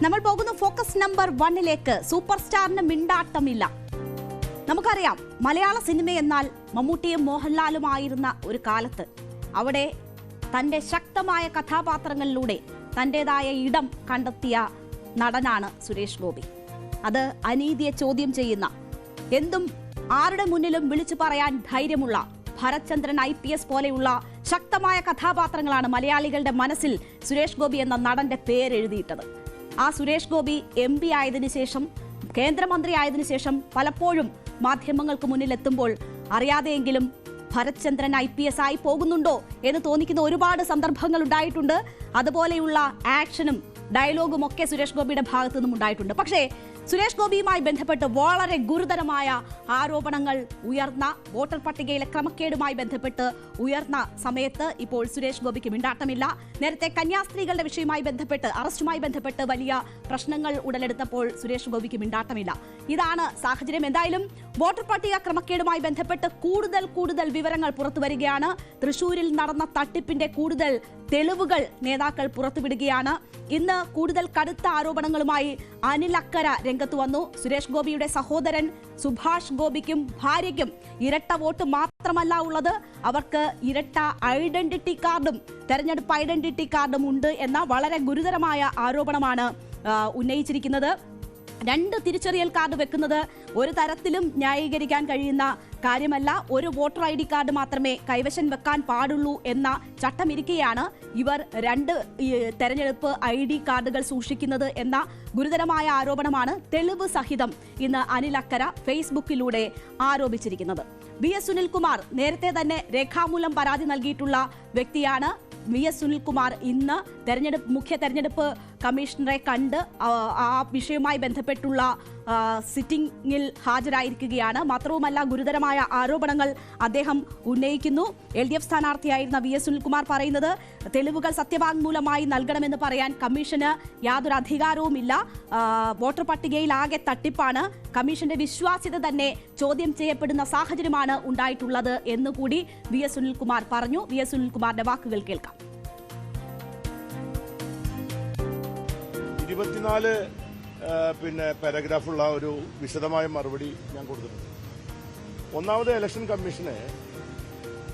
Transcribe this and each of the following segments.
നമ്മൾ പോകുന്നു focus number 1ലേക്ക്. Super സ്റ്റാറിന് മിണ്ടാട്ടമില്ല. നമുക്കറിയാം, മലയാള സിനിമ എന്നാൽ മമ്മൂട്ടിയും മോഹൻലാലുമായിരുന്ന ഒരു കാലത്ത് അവിടെ തന്റെ ശക്തമായ കഥാപാത്രങ്ങളിലൂടെ തന്റേതായ ഇടം കണ്ടെത്തിയ നടനാണ് സുരേഷ് ഗോപി. അത് അനീതിയെ ചോദ്യം ചെയ്യുന്ന, എന്തും ആരുടെ മുന്നിലും വിളിച്ചു പറയാൻ ധൈര്യമുള്ള ഭരത്ചന്ദ്രൻ IPS പോലെയുള്ള ശക്തമായ കഥാപാത്രങ്ങളാണ് മലയാളികളുടെ മനസ്സിൽ സുരേഷ് ഗോപി എന്ന നടന്റെ പേരെഴുതിയിട്ടത്. ആ സുരേഷ് ഗോപി MP ആയതിനു ശേഷം, കേന്ദ്രമന്ത്രി ആയതിനു ശേഷം പലപ്പോഴും മാധ്യമങ്ങൾക്ക് മുന്നിലെത്തുമ്പോൾ അറിയാതെയെങ്കിലും ഭരത്ചന്ദ്രൻ IPS ആയി പോകുന്നുണ്ടോ എന്ന് തോന്നിക്കുന്ന ഒരുപാട് സന്ദർഭങ്ങൾ ഉണ്ടായിട്ടുണ്ട്. അതുപോലെയുള്ള ആക്ഷനും ഡയലോഗും ഒക്കെ സുരേഷ് ഗോപിയുടെ ഭാഗത്തു നിന്നും ഉണ്ടായിട്ടുണ്ട്. പക്ഷേ സുരേഷ് ഗോപിയുമായി ബന്ധപ്പെട്ട് വളരെ ഗുരുതരമായ ആരോപണങ്ങൾ ഉയർന്ന, വോട്ടർ പട്ടികയിലെ ക്രമക്കേടുമായി ബന്ധപ്പെട്ട് ഉയർന്ന സമയത്ത് ഇപ്പോൾ സുരേഷ് ഗോപിക്ക് മിണ്ടാട്ടമില്ല. നേരത്തെ കന്യാസ്ത്രീകളുടെ വിഷയവുമായി ബന്ധപ്പെട്ട്, അറസ്റ്റുമായി ബന്ധപ്പെട്ട് വലിയ പ്രശ്നങ്ങൾ ഉടലെടുത്തപ്പോൾ സുരേഷ് ഗോപിക്ക് മിണ്ടാട്ടമില്ല. ഇതാണ് സാഹചര്യം. എന്തായാലും വോട്ടർ പട്ടിക ക്രമക്കേടുമായി ബന്ധപ്പെട്ട് കൂടുതൽ വിവരങ്ങൾ പുറത്തു വരികയാണ്. തൃശൂരിൽ നടന്ന തട്ടിപ്പിന്റെ കൂടുതൽ തെളിവുകൾ നേതാക്കൾ പുറത്തുവിടുകയാണ്. ഇന്ന് കൂടുതൽ കടുത്ത ആരോപണങ്ങളുമായി അനിൽ അക്കര രംഗത്ത് വന്നു. സുരേഷ് ഗോപിയുടെ സഹോദരൻ സുഭാഷ് ഗോപിക്കും ഭാര്യയ്ക്കും ഇരട്ട വോട്ട് മാത്രമല്ല ഉള്ളത്, അവർക്ക് ഇരട്ട ഐഡന്റിറ്റി കാർഡും തെരഞ്ഞെടുപ്പ് ഐഡന്റിറ്റി കാർഡും ഉണ്ട് എന്ന വളരെ ഗുരുതരമായ ആരോപണമാണ് ഉന്നയിച്ചിരിക്കുന്നത്. 2 തിരിച്ചറിയൽ കാർഡ് വെക്കുന്നത് ഒരു തരത്തിലും ന്യായീകരിക്കാൻ കഴിയുന്ന കാര്യമല്ല. ഒരു വോട്ടർ ID കാർഡ് മാത്രമേ കൈവശം വെക്കാൻ പാടുള്ളൂ എന്ന ചട്ടമിരിക്കെയാണ് ഇവർ 2 തെരഞ്ഞെടുപ്പ് ID കാർഡുകൾ സൂക്ഷിക്കുന്നത് എന്ന ഗുരുതരമായ ആരോപണമാണ് തെളിവ് സഹിതം ഇന്ന് അനിൽ അക്കര ഫേസ്ബുക്കിലൂടെ ആരോപിച്ചിരിക്കുന്നത്. VS സുനിൽകുമാർ നേരത്തെ തന്നെ രേഖാമൂലം പരാതി നൽകിയിട്ടുള്ള വ്യക്തിയാണ്. VS സുനിൽകുമാർ ഇന്ന് മുഖ്യ തെരഞ്ഞെടുപ്പ് കമ്മീഷണറെ കണ്ട് ആ വിഷയവുമായി ബന്ധപ്പെട്ടുള്ള സിറ്റിംഗിൽ ഹാജരായിരിക്കുകയാണ്. മാത്രവുമല്ല, ഗുരുതരമായ ആരോപണങ്ങൾ അദ്ദേഹം ഉന്നയിക്കുന്നു. LDF സ്ഥാനാർത്ഥിയായിരുന്ന VS സുനിൽകുമാർ പറയുന്നത്, തെളിവുകൾ സത്യവാങ്മൂലമായി നൽകണമെന്ന് പറയാൻ കമ്മീഷന് യാതൊരു അധികാരവുമില്ല. വോട്ടർ പട്ടികയിൽ ആകെ തട്ടിപ്പാണ്. കമ്മീഷന്റെ വിശ്വാസ്യത തന്നെ ചോദ്യം ചെയ്യപ്പെടുന്ന സാഹചര്യമാണ് ഉണ്ടായിട്ടുള്ളത് എന്നുകൂടി VS സുനിൽകുമാർ പറഞ്ഞു. VS സുനിൽകുമാറിന്റെ വാക്കുകൾ കേൾക്കാം. 24 പാരഗ്രാഫുള്ള ഒരു വിശദമായ മറുപടി ഞാൻ കൊടുത്തിട്ടുണ്ട്. ഒന്നാമത്, ഇലക്ഷൻ കമ്മീഷന്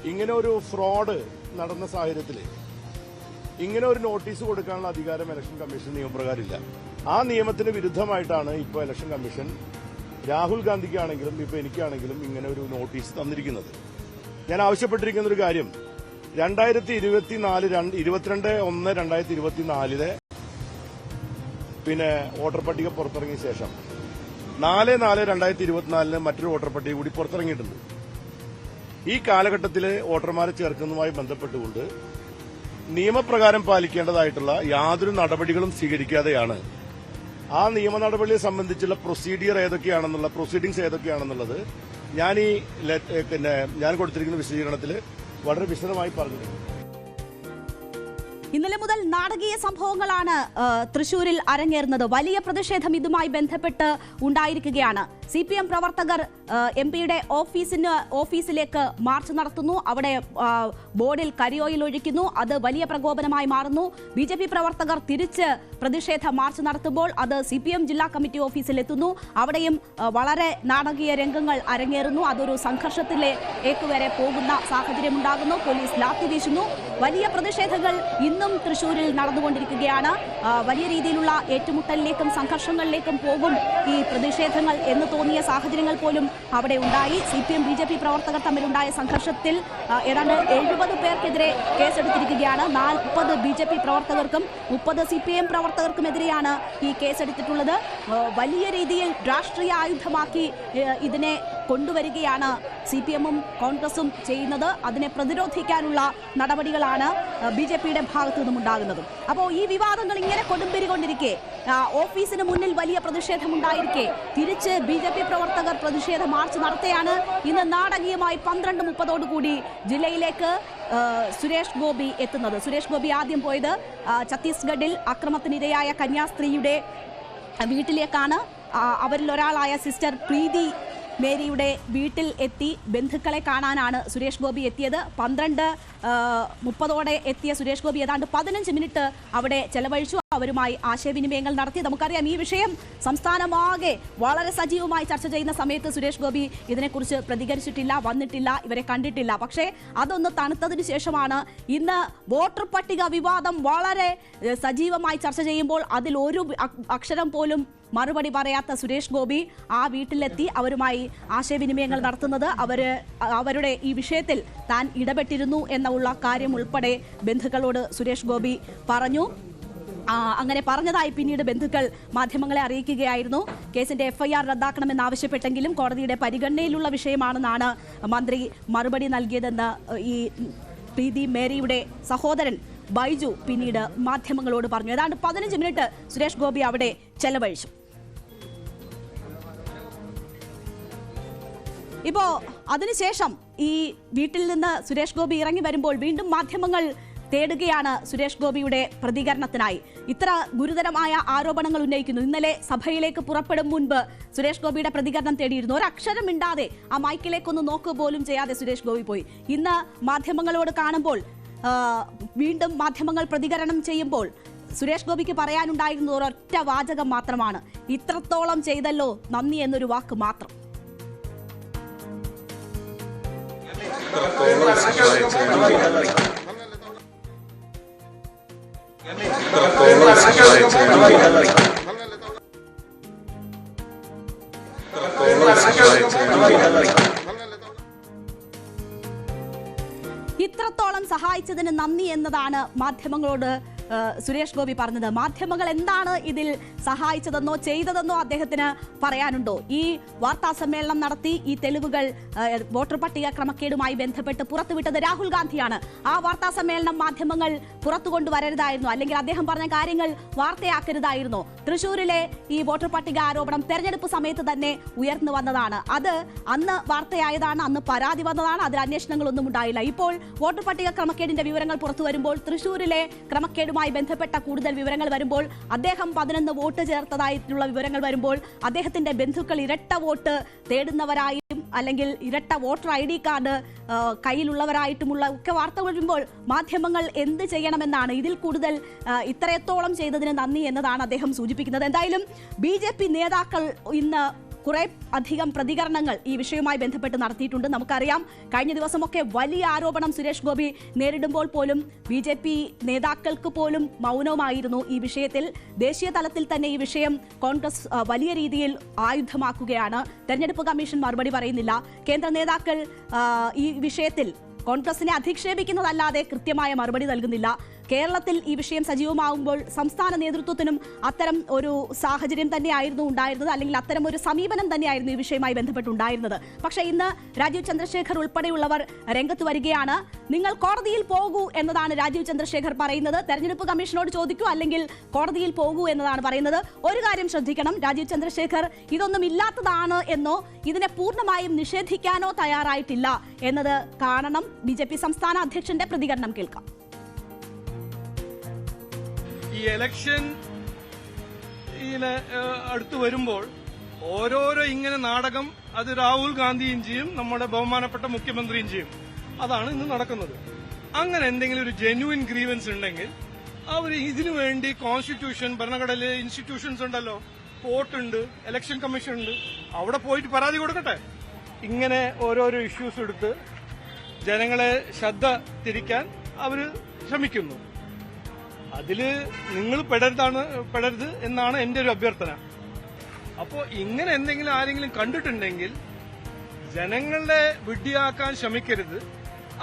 ഇങ്ങനെ ഒരു ഫ്രോഡ് നടന്ന സാഹചര്യത്തിൽ ഇങ്ങനെ ഒരു നോട്ടീസ് കൊടുക്കാനുള്ള അധികാരം ഇലക്ഷൻ കമ്മീഷൻ നിയമപ്രകാരമില്ല. ആ നിയമത്തിന് വിരുദ്ധമായിട്ടാണ് ഇപ്പോൾ ഇലക്ഷൻ കമ്മീഷൻ രാഹുൽ ഗാന്ധിക്കാണെങ്കിലും ഇപ്പോൾ എനിക്കാണെങ്കിലും ഇങ്ങനെ ഒരു നോട്ടീസ് തന്നിരിക്കുന്നത്. ഞാൻ ആവശ്യപ്പെട്ടിരിക്കുന്ന ഒരു കാര്യം, 22/1/2024 വോട്ടർ പട്ടിക പുറത്തിറങ്ങിയ ശേഷം 4/4/2024 മറ്റൊരു വോട്ടർ പട്ടിക കൂടി പുറത്തിറങ്ങിയിട്ടുണ്ട്. ഈ കാലഘട്ടത്തിൽ വോട്ടർമാരെ ചേർക്കുന്നതുമായി ബന്ധപ്പെട്ടുകൊണ്ട് നിയമപ്രകാരം പാലിക്കേണ്ടതായിട്ടുള്ള യാതൊരു നടപടികളും സ്വീകരിക്കാതെയാണ് ആ നിയമ നടപടിയെ സംബന്ധിച്ചുള്ള പ്രൊസീഡിംഗ്സ് ഏതൊക്കെയാണെന്നുള്ളത് ഞാൻ കൊടുത്തിരിക്കുന്ന വിശദീകരണത്തിൽ വളരെ വിശദമായി പറഞ്ഞിട്ടുണ്ട്. ഇന്നലെ മുതൽ നാടകീയ സംഭവങ്ങളാണ് തൃശൂരിൽ അരങ്ങേറുന്നത്. വലിയ പ്രതിഷേധം ഇതുമായി ബന്ധപ്പെട്ട് ഉണ്ടായിരിക്കുകയാണ്. CPM പ്രവർത്തകർ MP-യുടെ ഓഫീസിലേക്ക് മാർച്ച് നടത്തുന്നു. അവിടെ ബോർഡിൽ കരിയോയിൽ ഒഴിക്കുന്നു. അത് വലിയ പ്രകോപനമായി മാറുന്നു. BJP പ്രവർത്തകർ തിരിച്ച് പ്രതിഷേധ മാർച്ച് നടത്തുമ്പോൾ അത് CPM ജില്ലാ കമ്മിറ്റി ഓഫീസിലെത്തുന്നു. അവിടെയും വളരെ നാടകീയ രംഗങ്ങൾ അരങ്ങേറുന്നു. അതൊരു സംഘർഷത്തിലേക്ക് വരെ പോകുന്ന സാഹചര്യമുണ്ടാകുന്നു. പോലീസ് ലാത്തി വീശുന്നു. വലിയ പ്രതിഷേധങ്ങൾ ഇന്നും തൃശൂരിൽ നടന്നുകൊണ്ടിരിക്കുകയാണ്. വലിയ രീതിയിലുള്ള ഏറ്റുമുട്ടലിലേക്കും സംഘർഷങ്ങളിലേക്കും പോകും ഈ പ്രതിഷേധങ്ങൾ എന്ന് തോന്നിയ സാഹചര്യങ്ങൾ പോലും അവിടെ ഉണ്ടായി. CPM BJP പ്രവർത്തകർ തമ്മിലുണ്ടായ സംഘർഷത്തിൽ ഏതാണ്ട് 70 പേർക്കെതിരെ കേസെടുത്തിരിക്കുകയാണ്. 40 BJP പ്രവർത്തകർക്കും 30 CPM പ്രവർത്തകർക്കുമെതിരെയാണ് ഈ കേസെടുത്തിട്ടുള്ളത്. വലിയ രീതിയിൽ രാഷ്ട്രീയ ആയുധമാക്കി ഇതിനെ കൊണ്ടുവരികയാണ് CPM-ഉം കോൺഗ്രസും ചെയ്യുന്നത്. അതിനെ പ്രതിരോധിക്കാനുള്ള നടപടികളാണ് BJP-യുടെ ഭാഗത്തു നിന്നും ഉണ്ടാകുന്നത്. അപ്പോൾ ഈ വിവാദങ്ങൾ ഇങ്ങനെ കൊടുമ്പിരികൊണ്ടിരിക്കെ, ഓഫീസിന് മുന്നിൽ വലിയ പ്രതിഷേധമുണ്ടായിരിക്കെ തിരിച്ച് BJP പ്രവർത്തകർ പ്രതിഷേധ മാർച്ച് നടത്തിയാണ് ഇന്ന് നാടകീയമായി 12:30 ജില്ലയിലേക്ക് സുരേഷ് ഗോപി എത്തുന്നത്. സുരേഷ് ഗോപി ആദ്യം പോയത് ഛത്തീസ്ഗഡിൽ അക്രമത്തിനിരയായ കന്യാസ്ത്രീയുടെ വീട്ടിലേക്കാണ്. അവരിൽ ഒരാളായ സിസ്റ്റർ പ്രീതി മേരിയുടെ വീട്ടിൽ എത്തി ബന്ധുക്കളെ കാണാനാണ് സുരേഷ് ഗോപി എത്തിയത്. 12:30 എത്തിയ സുരേഷ് ഗോപി ഏതാണ്ട് 15 മിനിറ്റ് അവിടെ ചെലവഴിച്ചു. അവരുമായി ആശയവിനിമയങ്ങൾ നടത്തി. നമുക്കറിയാം ഈ വിഷയം സംസ്ഥാനമാകെ വളരെ സജീവമായി ചർച്ച ചെയ്യുന്ന സമയത്ത് സുരേഷ് ഗോപി ഇതിനെക്കുറിച്ച് പ്രതികരിച്ചിട്ടില്ല, വന്നിട്ടില്ല, ഇവരെ കണ്ടിട്ടില്ല. പക്ഷേ അതൊന്ന് തണുത്തതിന് ശേഷമാണ് ഇന്ന് വോട്ടർ പട്ടിക വിവാദം വളരെ സജീവമായി ചർച്ച ചെയ്യുമ്പോൾ അതിൽ ഒരു അക്ഷരം പോലും മറുപടി പറയാത്ത സുരേഷ് ഗോപി ആ വീട്ടിലെത്തി അവരുമായി ആശയവിനിമയങ്ങൾ നടത്തുന്നത്. അവരുടെ ഈ വിഷയത്തിൽ താൻ ഇടപെട്ടിരുന്നു എന്നുള്ള കാര്യം ഉൾപ്പെടെ ബന്ധുക്കളോട് സുരേഷ് ഗോപി പറഞ്ഞു. അങ്ങനെ പറഞ്ഞതായി പിന്നീട് ബന്ധുക്കൾ മാധ്യമങ്ങളെ അറിയിക്കുകയായിരുന്നു. കേസിന്റെ FIR റദ്ദാക്കണമെന്നാവശ്യപ്പെട്ടെങ്കിലും കോടതിയുടെ പരിഗണനയിലുള്ള വിഷയമാണെന്നാണ് മന്ത്രി മറുപടി നൽകിയതെന്ന് ഈ പ്രീതി മേരിയുടെ സഹോദരൻ ബൈജു പിന്നീട് മാധ്യമങ്ങളോട് പറഞ്ഞു. ഏതാണ്ട് 15 മിനിറ്റ് സുരേഷ് ഗോപി അവിടെ ചെലവഴിച്ചു. ഇപ്പോ അതിനുശേഷം ഈ വീട്ടിൽ നിന്ന് സുരേഷ് ഗോപി ഇറങ്ങി വരുമ്പോൾ വീണ്ടും മാധ്യമങ്ങൾ തേടുകയാണ് സുരേഷ് ഗോപിയുടെ പ്രതികരണത്തിനായി. ഇത്ര ഗുരുതരമായ ആരോപണങ്ങൾ ഉന്നയിക്കുന്നു. ഇന്നലെ സഭയിലേക്ക് പുറപ്പെടും മുൻപ് സുരേഷ് ഗോപിയുടെ പ്രതികരണം തേടിയിരുന്നു. ഒരക്ഷരം മിണ്ടാതെ ആ മൈക്കിലേക്കൊന്ന് നോക്കുക പോലും ചെയ്യാതെ സുരേഷ് ഗോപി പോയി. ഇന്ന് മാധ്യമങ്ങളോട് കാണുമ്പോൾ വീണ്ടും മാധ്യമങ്ങൾ പ്രതികരണം ചെയ്യുമ്പോൾ സുരേഷ് ഗോപിക്ക് പറയാനുണ്ടായിരുന്ന ഒരൊറ്റ വാചകം മാത്രമാണ്, ഇത്രത്തോളം ചെയ്തല്ലോ നന്ദി എന്നൊരു വാക്ക് മാത്രം. ഇത്രത്തോളം സഹായിച്ചതിന് നന്ദി എന്നതാണ് മാധ്യമങ്ങളോട് സുരേഷ് ഗോപി പറഞ്ഞത്. മാധ്യമങ്ങൾ എന്താണ് ഇതിൽ സഹായിച്ചതെന്നോ ചെയ്തതെന്നോ അദ്ദേഹത്തിന് പറയാനുണ്ടോ? ഈ വാർത്താ സമ്മേളനം നടത്തി ഈ തെളിവുകൾ വോട്ടർ പട്ടിക ക്രമക്കേടുമായി ബന്ധപ്പെട്ട് പുറത്തുവിട്ടത് രാഹുൽ ഗാന്ധിയാണ്. ആ വാർത്താ സമ്മേളനം മാധ്യമങ്ങൾ പുറത്തു കൊണ്ടുവരരുതായിരുന്നോ? അല്ലെങ്കിൽ അദ്ദേഹം പറഞ്ഞ കാര്യങ്ങൾ വാർത്തയാക്കരുതായിരുന്നോ? തൃശ്ശൂരിലെ ഈ വോട്ടർ പട്ടിക ആരോപണം തെരഞ്ഞെടുപ്പ് സമയത്ത് തന്നെ ഉയർന്നു വന്നതാണ്. അത് അന്ന് വാർത്തയായതാണ്, അന്ന് പരാതി വന്നതാണ്, അതിൽ അന്വേഷണങ്ങളൊന്നും ഉണ്ടായില്ല. ഇപ്പോൾ വോട്ടർ പട്ടിക ക്രമക്കേടിന്റെ വിവരങ്ങൾ പുറത്തു വരുമ്പോൾ, തൃശ്ശൂരിലെ ക്രമക്കേടുമായി ബന്ധപ്പെട്ട കൂടുതൽ വിവരങ്ങൾ വരുമ്പോൾ, അദ്ദേഹം 11 വോട്ട് ചേർത്തതായിട്ടുള്ള വിവരങ്ങൾ വരുമ്പോൾ, അദ്ദേഹത്തിന്റെ ബന്ധുക്കൾ ഇരട്ട വോട്ട് തേടുന്നവരായും അല്ലെങ്കിൽ ഇരട്ട വോട്ടർ ID കാർഡ് കയ്യിലുള്ളവരായിട്ടുമുള്ള ഒക്കെ വാർത്ത വരുമ്പോൾ മാധ്യമങ്ങൾ എന്ത് ചെയ്യണമെന്നാണ്. ഇതിൽ കൂടുതൽ ഇത്രത്തോളം ചെയ്തതിന് നന്ദി എന്നതാണ് അദ്ദേഹം സൂചിപ്പിക്കുന്നത്. എന്തായാലും BJP നേതാക്കൾ ഇന്ന് കുറെ അധികം പ്രതികരണങ്ങൾ ഈ വിഷയവുമായി ബന്ധപ്പെട്ട് നടത്തിയിട്ടുണ്ട്. നമുക്കറിയാം കഴിഞ്ഞ ദിവസമൊക്കെ വലിയ ആരോപണം സുരേഷ് ഗോപി നേരിടുമ്പോൾ പോലും BJP നേതാക്കൾക്ക് പോലും മൗനമായിരുന്നു ഈ വിഷയത്തിൽ. ദേശീയ തലത്തിൽ തന്നെ ഈ വിഷയം കോൺഗ്രസ് വലിയ രീതിയിൽ ആയുധമാക്കുകയാണ്. തെരഞ്ഞെടുപ്പ് കമ്മീഷൻ മറുപടി പറയുന്നില്ല. കേന്ദ്ര നേതാക്കൾ ഈ വിഷയത്തിൽ കോൺഗ്രസിനെ അധിക്ഷേപിക്കുന്നതല്ലാതെ കൃത്യമായ മറുപടി നൽകുന്നില്ല. കേരളത്തിൽ ഈ വിഷയം സജീവമാകുമ്പോൾ സംസ്ഥാന നേതൃത്വത്തിനും അത്തരം ഒരു സാഹചര്യം തന്നെയായിരുന്നു ഉണ്ടായിരുന്നത്, അല്ലെങ്കിൽ അത്തരം ഒരു സമീപനം തന്നെയായിരുന്നു ഈ വിഷയവുമായി ബന്ധപ്പെട്ടുണ്ടായിരുന്നത്. പക്ഷേ ഇന്ന് രാജീവ് ചന്ദ്രശേഖർ ഉൾപ്പെടെയുള്ളവർ രംഗത്ത് വരികയാണ്. നിങ്ങൾ കോടതിയിൽ പോകൂ എന്നതാണ് രാജീവ് ചന്ദ്രശേഖർ പറയുന്നത്. തെരഞ്ഞെടുപ്പ് കമ്മീഷനോട് ചോദിക്കൂ, അല്ലെങ്കിൽ കോടതിയിൽ പോകൂ എന്നതാണ് പറയുന്നത്. ഒരു കാര്യം ശ്രദ്ധിക്കണം, രാജീവ് ചന്ദ്രശേഖർ ഇതൊന്നും ഇല്ലാത്തതാണ് എന്നോ ഇതിനെ പൂർണ്ണമായും നിഷേധിക്കാനോ തയ്യാറായിട്ടില്ല എന്നത് കാണണം. BJP സംസ്ഥാന അധ്യക്ഷന്റെ പ്രതികരണം കേൾക്കാം. ഈ ഇലക്ഷൻ അടുത്ത് വരുമ്പോൾ ഓരോരോ ഇങ്ങനെ നാടകം അത് രാഹുൽ ഗാന്ധിയും ചെയ്യും, നമ്മുടെ ബഹുമാനപ്പെട്ട മുഖ്യമന്ത്രിയും ചെയ്യും. അതാണ് ഇന്ന് നടക്കുന്നത്. അങ്ങനെ എന്തെങ്കിലും ഒരു ജെന്യുവിൻ ഗ്രീവൻസ് ഉണ്ടെങ്കിൽ അവർ ഇതിനു വേണ്ടി കോൺസ്റ്റിറ്റ്യൂഷൻ, ഭരണഘടനയിലെ ഇൻസ്റ്റിറ്റ്യൂഷൻസ് ഉണ്ടല്ലോ, കോർട്ടുണ്ട്, ഇലക്ഷൻ കമ്മീഷൻ ഉണ്ട്, അവിടെ പോയിട്ട് പരാതി കൊടുക്കട്ടെ. ഇങ്ങനെ ഓരോരോ ഇഷ്യൂസ് എടുത്ത് ജനങ്ങളെ ശ്രദ്ധ തിരിക്കാൻ അവർ ശ്രമിക്കുന്നു. അതില് നിങ്ങൾ പെടരുത് എന്നാണ് എന്റെ ഒരു അഭ്യർത്ഥന. അപ്പോ ഇങ്ങനെ എന്തെങ്കിലും ആരെങ്കിലും കണ്ടിട്ടുണ്ടെങ്കിൽ ജനങ്ങളെ വിഡ്ഢിയാക്കാൻ ശ്രമിക്കരുത്.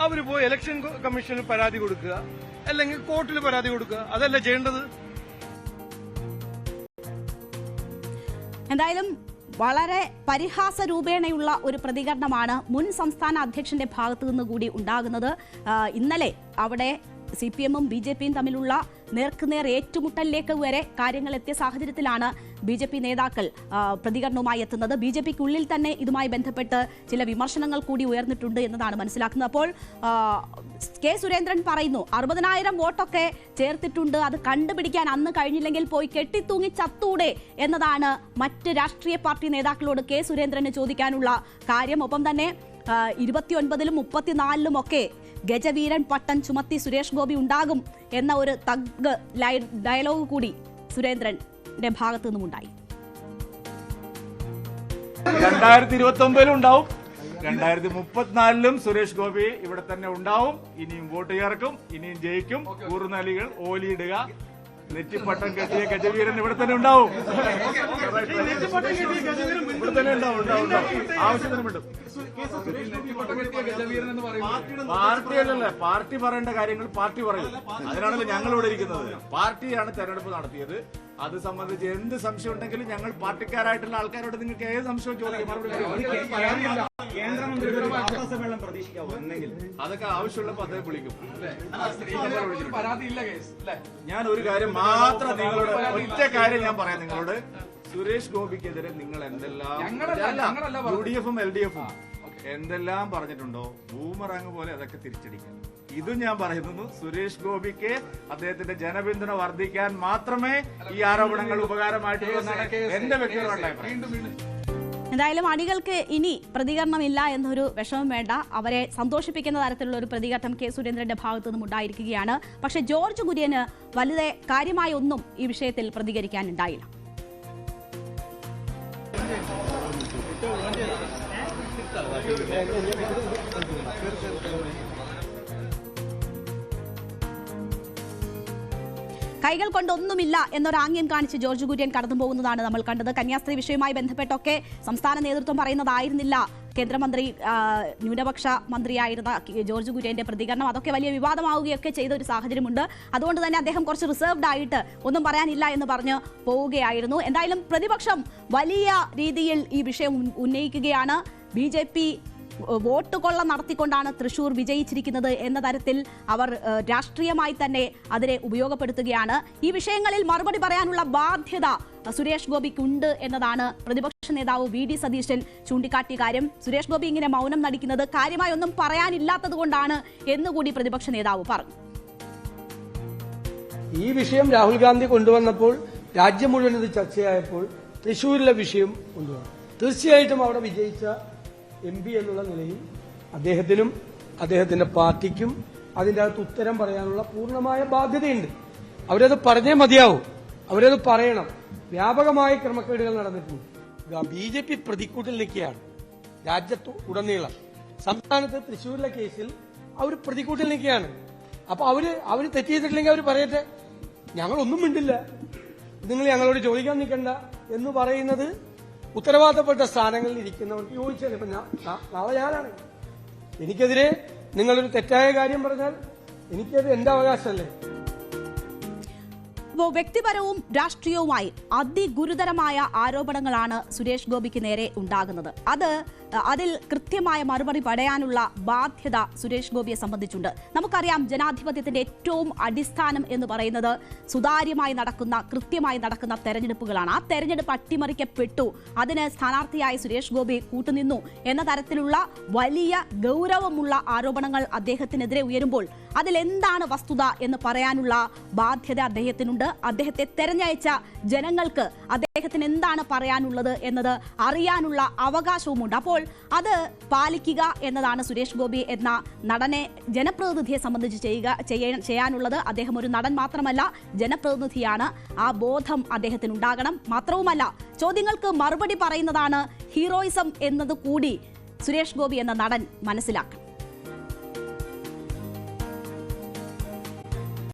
അവര് പോയി ഇലക്ഷൻ കമ്മീഷന് പരാതി കൊടുക്കുക, അല്ലെങ്കിൽ കോർട്ടിൽ പരാതി കൊടുക്കുക. അതല്ല ചെയ്യേണ്ടത്. എന്തായാലും വളരെ പരിഹാസ രൂപേണയുള്ള ഒരു പ്രതികരണമാണ് മുൻ സംസ്ഥാന അധ്യക്ഷന്റെ ഭാഗത്തു നിന്ന് കൂടി ഉണ്ടാകുന്നത്. ഇന്നലെ അവിടെ CPM-ഉം BJP-യും തമ്മിലുള്ള നേർക്കുനേർ ഏറ്റുമുട്ടലിലേക്ക് വരെ കാര്യങ്ങൾ എത്തിയ സാഹചര്യത്തിലാണ് BJP നേതാക്കൾ പ്രതികരണവുമായി എത്തുന്നത്. BJP-ക്കുള്ളിൽ തന്നെ ഇതുമായി ബന്ധപ്പെട്ട് ചില വിമർശനങ്ങൾ കൂടി ഉയർന്നിട്ടുണ്ട് എന്നതാണ് മനസ്സിലാക്കുന്നത്. അപ്പോൾ K. സുരേന്ദ്രൻ പറയുന്നു 60,000 വോട്ടൊക്കെ ചേർത്തിട്ടുണ്ട്, അത് കണ്ടുപിടിക്കാൻ അന്ന് കഴിഞ്ഞില്ലെങ്കിൽ പോയി കെട്ടിത്തൂങ്ങി ചത്തൂടെ എന്നതാണ് മറ്റ് രാഷ്ട്രീയ പാർട്ടി നേതാക്കളോട് K. സുരേന്ദ്രന് ചോദിക്കാനുള്ള കാര്യം. ഒപ്പം തന്നെ 29-ലും 34-ലും ഒക്കെ ഗജവീരൻ പട്ടം ചുമത്തി സുരേഷ് ഗോപി ഉണ്ടാകും എന്ന ഒരു തഗ് ഡയലോഗ് കൂടി സുരേന്ദ്രന്റെ ഭാഗത്തു നിന്നുമുണ്ടായി. 2029 ഉണ്ടാവും, 2034 സുരേഷ് ഗോപി ഇവിടെ തന്നെ ഉണ്ടാവും. ഇനിയും വോട്ട് ചേർക്കും, ഇനിയും ജയിക്കും. കൂറുനാലികൾ ഓലിയിടുക. നെറ്റിപ്പട്ടം കെട്ടിയ ഗജവീരൻ ഇവിടെ തന്നെ ഉണ്ടാവും. ഇവിടെ തന്നെ ഉണ്ടാവും. ആവശ്യത്തിന് വിട്ടും. പാർട്ടിയല്ലല്ലേ, പാർട്ടി പറയേണ്ട കാര്യങ്ങൾ പാർട്ടി പറയും. അതിനാണല്ലോ ഞങ്ങൾ ഇവിടെ ഇരിക്കുന്നത്. പാർട്ടിയാണ് തെരഞ്ഞെടുപ്പ് നടത്തിയത്. അത് സംബന്ധിച്ച് എന്ത് സംശയം ഉണ്ടെങ്കിലും ഞങ്ങൾ പാർട്ടിക്കാരായിട്ടുള്ള ആൾക്കാരോട് നിങ്ങൾക്ക് ഏത് സംശയവും ചോദിക്കും. അതൊക്കെ ആവശ്യമുള്ളപ്പോൾ അദ്ദേഹം വിളിക്കും. ഞാൻ ഒരു കാര്യം മാത്രം നിങ്ങളോട്, ഒറ്റ കാര്യം ഞാൻ പറയാം നിങ്ങളോട്. സുരേഷ് ഗോപിക്കെതിരെ നിങ്ങൾ എന്തെല്ലാം UDF-ഉം LDF-ഉം എന്തെല്ലാം പറഞ്ഞിട്ടുണ്ടോ, ബൂമറാങ് പോലെ അതൊക്കെ തിരിച്ചടിക്കാൻ. ഇതും ഞാൻ പറയുന്നു, സുരേഷ് ഗോപിക്ക് അദ്ദേഹത്തിന്റെ ജനപിന്തുണ വർദ്ധിക്കാൻ മാത്രമേ ഈ ആരോപണങ്ങൾ ഉപകാരമായിട്ടുള്ളൂ എന്നാണ് എന്റെ വ്യക്തിപരമായ അഭിപ്രായം. എന്തായാലും അണികൾക്ക് ഇനി പ്രതികരണമില്ല എന്നൊരു വിഷമം വേണ്ട. അവരെ സന്തോഷിപ്പിക്കുന്ന തരത്തിലുള്ള ഒരു പ്രതികരണം കെ സുരേന്ദ്രന്റെ ഭാഗത്തു നിന്നും ഉണ്ടായിരിക്കുകയാണ്. പക്ഷേ ജോർജ് കുര്യന് വലുതെ കാര്യമായ ഒന്നും ഈ വിഷയത്തിൽ പ്രതികരിക്കാനുണ്ടായില്ല. കൈകൾ കൊണ്ടൊന്നുമില്ല എന്നൊരാംഗ്യം കാണിച്ച് ജോർജ് കുര്യൻ കടന്നു പോകുന്നതാണ് നമ്മൾ കണ്ടത്. കന്യാസ്ത്രീ വിഷയവുമായി ബന്ധപ്പെട്ടൊക്കെ സംസ്ഥാന നേതൃത്വം പറയുന്നതായിരുന്നില്ല കേന്ദ്രമന്ത്രി, ന്യൂനപക്ഷ മന്ത്രിയായിരുന്ന ജോർജ് കുര്യന്റെ പ്രതികരണം. അതൊക്കെ വലിയ വിവാദമാവുകയൊക്കെ ചെയ്ത ഒരു സാഹചര്യമുണ്ട്. അതുകൊണ്ട് തന്നെ അദ്ദേഹം കുറച്ച് റിസർവ്ഡ് ആയിട്ട് ഒന്നും പറയാനില്ല എന്ന് പറഞ്ഞ് പോവുകയായിരുന്നു. എന്തായാലും പ്രതിപക്ഷം വലിയ രീതിയിൽ ഈ വിഷയം ഉന്നയിക്കുകയാണ്. BJP വോട്ട് കൊള്ള നടത്തിക്കൊണ്ടാണ് തൃശൂർ വിജയിച്ചിരിക്കുന്നത് എന്ന തരത്തിൽ അവർ രാഷ്ട്രീയമായി തന്നെ അതിനെ ഉപയോഗപ്പെടുത്തുകയാണ്. ഈ വിഷയങ്ങളിൽ മറുപടി പറയാനുള്ള ബാധ്യത സുരേഷ് ഗോപിക്കുണ്ട് എന്നതാണ് പ്രതിപക്ഷ നേതാവ് VD സതീശൻ ചൂണ്ടിക്കാട്ടിയ കാര്യം. സുരേഷ് ഗോപി ഇങ്ങനെ മൗനം നടിക്കുന്നത് കാര്യമായി ഒന്നും പറയാനില്ലാത്തത് കൊണ്ടാണ് എന്നുകൂടി പ്രതിപക്ഷ നേതാവ് പറഞ്ഞു. ഈ വിഷയം രാഹുൽ ഗാന്ധി കൊണ്ടുവന്നപ്പോൾ, രാജ്യം മുഴുവൻ ഇത് ചർച്ചയായപ്പോൾ തൃശൂരിലെ വിഷയം കൊണ്ടുവന്നു. തീർച്ചയായിട്ടും അവിടെ വിജയിച്ച MP എന്നുള്ള നിലയിൽ അദ്ദേഹത്തിനും അദ്ദേഹത്തിന്റെ പാർട്ടിക്കും അതിൻ്റെ അകത്ത് ഉത്തരം പറയാനുള്ള പൂർണ്ണമായ ബാധ്യതയുണ്ട്. അവരത് പറഞ്ഞേ മതിയാവും, അവരത് പറയണം. വ്യാപകമായ ക്രമക്കേടുകൾ നടന്നിട്ടുണ്ട്. BJP പ്രതിക്കൂട്ടിൽ നിൽക്കുകയാണ് രാജ്യത്ത് ഉടനീളം. സംസ്ഥാനത്ത് തൃശ്ശൂരിലെ കേസിൽ അവർ പ്രതിക്കൂട്ടിൽ നിൽക്കുകയാണ്. അപ്പൊ അവര് തെറ്റ് ചെയ്തിട്ടില്ലെങ്കിൽ അവർ പറയട്ടെ, ഞങ്ങളൊന്നും മിണ്ടില്ല, നിങ്ങൾ ഞങ്ങളോട് ചോദിക്കാൻ നിൽക്കണ്ട എന്ന് പറയുന്നത് ഉത്തരവാദിത്തപ്പെട്ട സ്ഥാനങ്ങളിൽ ഇരിക്കുന്നവർക്ക് യോജിച്ചാൽ. ഇപ്പൊ നാളെ ഞാനാണ്, എനിക്കെതിരെ നിങ്ങളൊരു തെറ്റായ കാര്യം പറഞ്ഞാൽ എനിക്കത് എന്റെ അവകാശമല്ലേ. അപ്പോൾ വ്യക്തിപരവും രാഷ്ട്രീയവുമായി അതിഗുരുതരമായ ആരോപണങ്ങളാണ് സുരേഷ് ഗോപിക്ക് നേരെ ഉണ്ടാകുന്നത്. അതിൽ കൃത്യമായ മറുപടി പറയാനുള്ള ബാധ്യത സുരേഷ് ഗോപിയെ സംബന്ധിച്ചുണ്ട്. നമുക്കറിയാം, ജനാധിപത്യത്തിന്റെ ഏറ്റവും അടിസ്ഥാനം എന്ന് പറയുന്നത് സുതാര്യമായി നടക്കുന്ന, കൃത്യമായി നടക്കുന്ന തെരഞ്ഞെടുപ്പുകളാണ്. ആ തെരഞ്ഞെടുപ്പ് അട്ടിമറിക്കപ്പെട്ടു, അതിന് സ്ഥാനാർത്ഥിയായ സുരേഷ് ഗോപി കൂട്ടുനിന്നു എന്ന തരത്തിലുള്ള വലിയ ഗൗരവമുള്ള ആരോപണങ്ങൾ അദ്ദേഹത്തിനെതിരെ ഉയരുമ്പോൾ അതിലെന്താണ് വസ്തുത എന്ന് പറയാനുള്ള ബാധ്യത അദ്ദേഹത്തിനുണ്ട്. അദ്ദേഹത്തെ തെരഞ്ഞയച്ച ജനങ്ങൾക്ക് അദ്ദേഹത്തിന് എന്താണ് പറയാനുള്ളത് എന്നത് അറിയാനുള്ള അവകാശവുമുണ്ട്. അപ്പോൾ അത് പാലിക്കുക എന്നതാണ് സുരേഷ് ഗോപി എന്ന നടനെ, ജനപ്രതിനിധിയെ സംബന്ധിച്ച് ചെയ്യാനുള്ളത്. അദ്ദേഹം ഒരു നടൻ മാത്രമല്ല, ജനപ്രതിനിധിയാണ്. ആ ബോധം അദ്ദേഹത്തിന് ഉണ്ടാകണം. മാത്രവുമല്ല, ചോദ്യങ്ങൾക്ക് മറുപടി പറയുന്നതാണ് ഹീറോയിസം എന്നത് കൂടി സുരേഷ് ഗോപി എന്ന നടൻ മനസ്സിലാക്കണം.